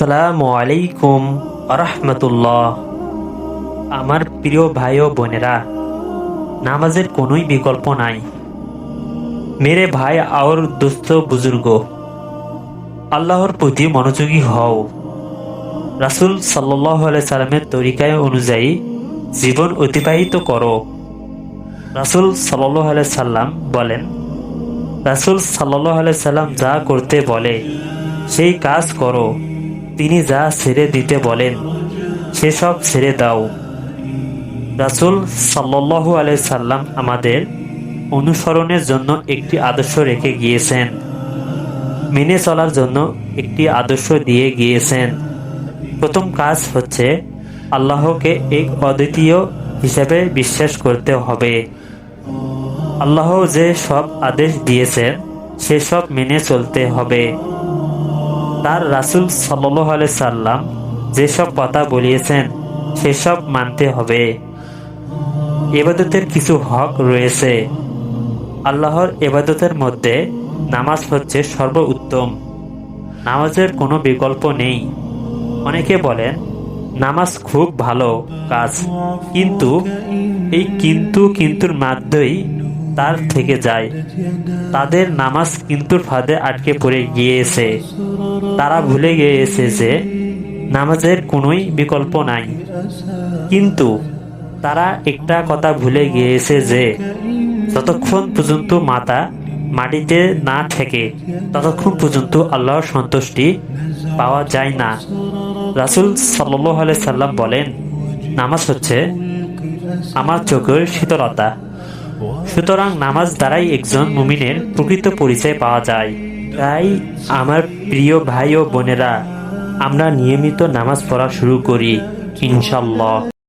আসসালামু আলাইকুম আরহামতুল্লাহ। আমার প্রিয় ভাই ও বোনেরা, নামাজের কোনোই বিকল্প নাই। মেরে ভাই আর দোস্ত বুজুর্গ, আল্লাহর প্রতি মনোযোগী হও। রাসূল সাল্লাল্লাহু আলাইহি সাল্লামের তরিকায় অনুযায়ী জীবন অতিবাহিত করো। রাসূল সাল্লাল্লাহু আলাইহি সাল্লাম বলেন, রাসূল সাল্লাল্লাহু আলাইহি সাল্লাম যা করতে বলে সেই কাজ করো। তিনি যা ছেড়ে দিতে বলেন সেসব ছেড়ে দাও। রাসূল সাল্লাল্লাহু আলাইহি সাল্লাম আমাদের অনুসরণের জন্য একটি আদর্শ রেখে গিয়েছেন, মেনে চলার জন্য একটি আদর্শ দিয়ে গিয়েছেন। প্রথম কাজ হচ্ছে আল্লাহকে এক অদ্বিতীয় হিসেবে বিশ্বাস করতে হবে। আল্লাহ যে সব আদেশ দিয়েছেন সেসব মেনে চলতে হবে। তার রাসূল সাল্লাল্লাহু আলাইহি সাল্লাম যেসব কথা বলিয়েছেন সেসব মানতে হবে। ইবাদতের কিছু হক রয়েছে। আল্লাহর ইবাদতের মধ্যে নামাজ হচ্ছে সর্বোত্তম। নামাজের কোনো বিকল্প নেই। অনেকে বলেন নামাজ খুব ভালো কাজ, কিন্তু এই কিন্তু মাধ্যমেই তার থেকে যায়। তাদের নামাজ কিন্তুর ফাঁদে আটকে পড়ে গিয়েছে। তারা ভুলে গিয়েছে যে নামাজের কোনোই বিকল্প নাই। কিন্তু তারা একটা কথা ভুলে গিয়েছে যে যতক্ষণ পর্যন্ত মাথা মাটিতে না ঠেকে ততক্ষণ পর্যন্ত আল্লাহর সন্তুষ্টি পাওয়া যায় না। রাসূল সাল্লাল্লাহু আলাইহি সাল্লাম বলেন, নামাজ হচ্ছে আমার চোখের শীতলতা। সুতরাং নামাজ দ্বারাই একজন মুমিনের প্রকৃত পরিচয় পাওয়া যায়। তাই আমার প্রিয় ভাই ও বোনেরা, আমরা নিয়মিত নামাজ পড়া শুরু করি ইনশাআল্লাহ।